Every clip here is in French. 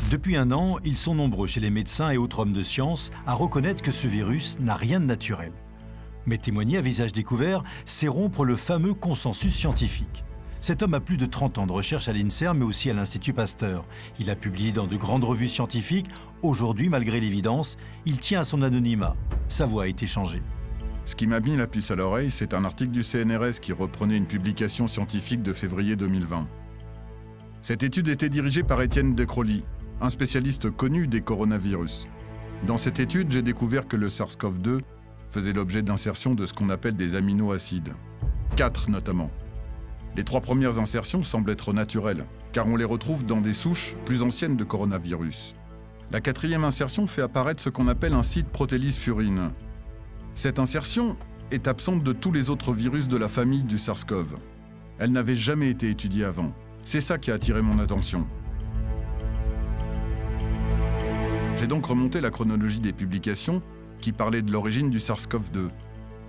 Depuis un an, ils sont nombreux chez les médecins et autres hommes de science à reconnaître que ce virus n'a rien de naturel. Mais témoigner à visage découvert, c'est rompre le fameux consensus scientifique. Cet homme a plus de 30 ans de recherche à l'INSERM mais aussi à l'Institut Pasteur. Il a publié dans de grandes revues scientifiques. Aujourd'hui, malgré l'évidence, il tient à son anonymat. Sa voix a été changée. Ce qui m'a mis la puce à l'oreille, c'est un article du CNRS qui reprenait une publication scientifique de février 2020. Cette étude était dirigée par Étienne Decroly, un spécialiste connu des coronavirus. Dans cette étude, j'ai découvert que le SARS-CoV-2 faisait l'objet d'insertions de ce qu'on appelle des aminoacides. 4 notamment. Les 3 premières insertions semblent être naturelles, car on les retrouve dans des souches plus anciennes de coronavirus. La 4e insertion fait apparaître ce qu'on appelle un site protélise furine. Cette insertion est absente de tous les autres virus de la famille du SARS-CoV. Elle n'avait jamais été étudiée avant. C'est ça qui a attiré mon attention. J'ai donc remonté la chronologie des publications qui parlaient de l'origine du SARS-CoV-2.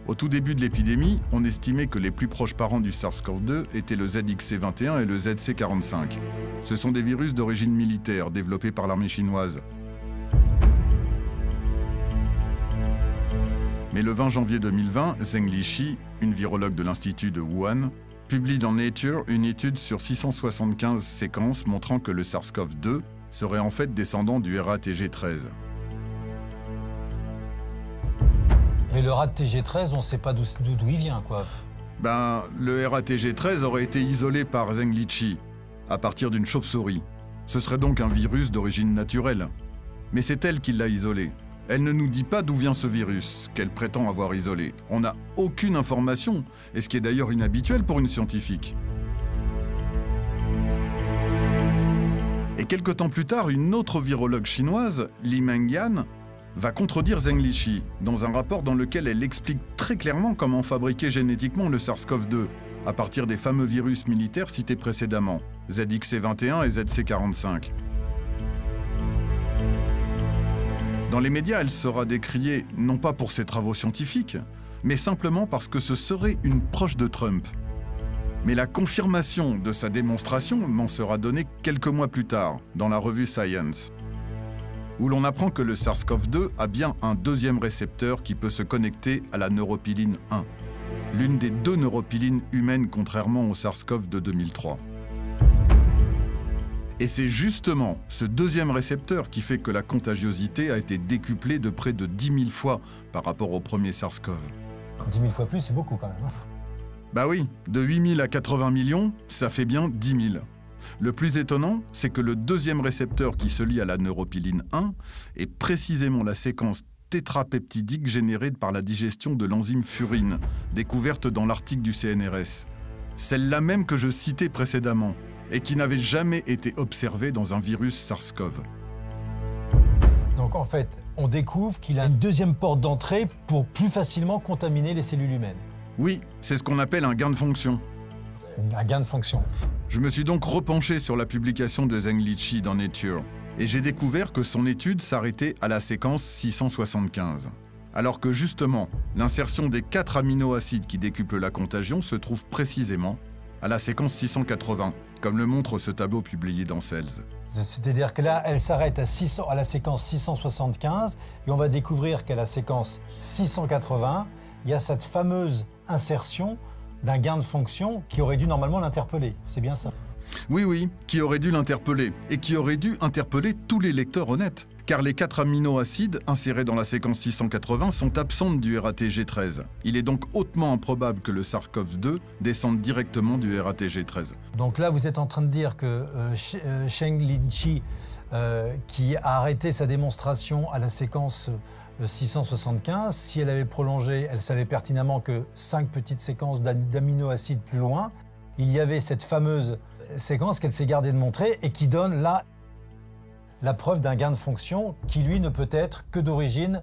Au tout début de l'épidémie, on estimait que les plus proches parents du SARS-CoV-2 étaient le ZXC21 et le ZC45. Ce sont des virus d'origine militaire développés par l'armée chinoise. Mais le 20 janvier 2020, Zheng Liqi, une virologue de l'Institut de Wuhan, publie dans Nature une étude sur 675 séquences montrant que le SARS-CoV-2 serait en fait descendant du RATG13. Mais le RATG13, on ne sait pas d'où il vient, quoi. Le RATG13 aurait été isolé par Zheng Liqi à partir d'une chauve-souris. Ce serait donc un virus d'origine naturelle. Mais c'est elle qui l'a isolé. Elle ne nous dit pas d'où vient ce virus, qu'elle prétend avoir isolé. On n'a aucune information, et ce qui est d'ailleurs inhabituel pour une scientifique. Et quelque temps plus tard, une autre virologue chinoise, Li Mengyan, va contredire Zheng Liqi dans un rapport dans lequel elle explique très clairement comment fabriquer génétiquement le SARS-CoV-2 à partir des fameux virus militaires cités précédemment, ZXC21 et ZC45. Dans les médias, elle sera décriée non pas pour ses travaux scientifiques, mais simplement parce que ce serait une proche de Trump. Mais la confirmation de sa démonstration m'en sera donnée quelques mois plus tard, dans la revue Science, où l'on apprend que le SARS-CoV-2 a bien un 2e récepteur qui peut se connecter à la neuropiline 1, l'une des 2 neuropilines humaines contrairement au SARS-CoV de 2003. Et c'est justement ce 2e récepteur qui fait que la contagiosité a été décuplée de près de 10 000 fois par rapport au premier SARS-CoV. 10 000 fois plus, c'est beaucoup quand même. Bah oui, de 8 000 à 80 millions, ça fait bien 10 000. Le plus étonnant, c'est que le 2e récepteur qui se lie à la neuropiline 1 est précisément la séquence tétrapeptidique générée par la digestion de l'enzyme furine, découverte dans l'article du CNRS. Celle-là même que je citais précédemment, et qui n'avait jamais été observée dans un virus SARS-CoV. Donc en fait, on découvre qu'il a une 2e porte d'entrée pour plus facilement contaminer les cellules humaines. Oui, c'est ce qu'on appelle un gain de fonction. Un gain de fonction. Je me suis donc repenché sur la publication de Zheng Liqi dans Nature, et j'ai découvert que son étude s'arrêtait à la séquence 675. Alors que justement, l'insertion des 4 aminoacides qui décuplent la contagion se trouve précisément à la séquence 680, comme le montre ce tableau publié dans Cells. C'est-à-dire que là, elle s'arrête à la séquence 675, et on va découvrir qu'à la séquence 680, il y a cette fameuse insertion d'un gain de fonction qui aurait dû normalement l'interpeller. C'est bien ça? Oui, qui aurait dû l'interpeller, et qui aurait dû interpeller tous les lecteurs honnêtes. Car les 4 aminoacides insérés dans la séquence 680 sont absentes du RATG13. Il est donc hautement improbable que le SARS-CoV-2 descende directement du RATG13. Donc là, vous êtes en train de dire que Zheng Liqi, qui a arrêté sa démonstration à la séquence 675, si elle avait prolongé, elle savait pertinemment que 5 petites séquences d'aminoacides plus loin, il y avait cette fameuse séquence qu'elle s'est gardée de montrer et qui donne là la preuve d'un gain de fonction qui, lui, ne peut être que d'origine,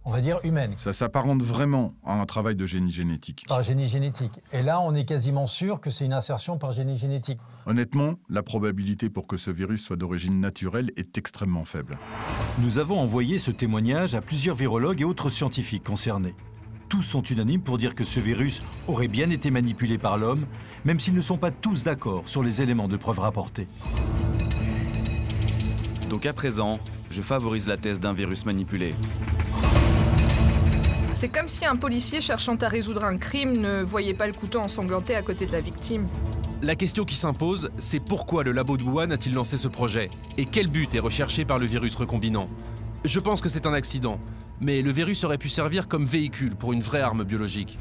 on va dire, humaine. Ça s'apparente vraiment à un travail de génie génétique. Par génie génétique. Et là, on est quasiment sûr que c'est une insertion par génie génétique. Honnêtement, la probabilité pour que ce virus soit d'origine naturelle est extrêmement faible. Nous avons envoyé ce témoignage à plusieurs virologues et autres scientifiques concernés. Tous sont unanimes pour dire que ce virus aurait bien été manipulé par l'homme, même s'ils ne sont pas tous d'accord sur les éléments de preuve rapportés. Donc à présent, je favorise la thèse d'un virus manipulé. C'est comme si un policier cherchant à résoudre un crime ne voyait pas le couteau ensanglanté à côté de la victime. La question qui s'impose, c'est pourquoi le labo de Wuhan a-t-il lancé ce projet? Et quel but est recherché par le virus recombinant? Je pense que c'est un accident, mais le virus aurait pu servir comme véhicule pour une vraie arme biologique.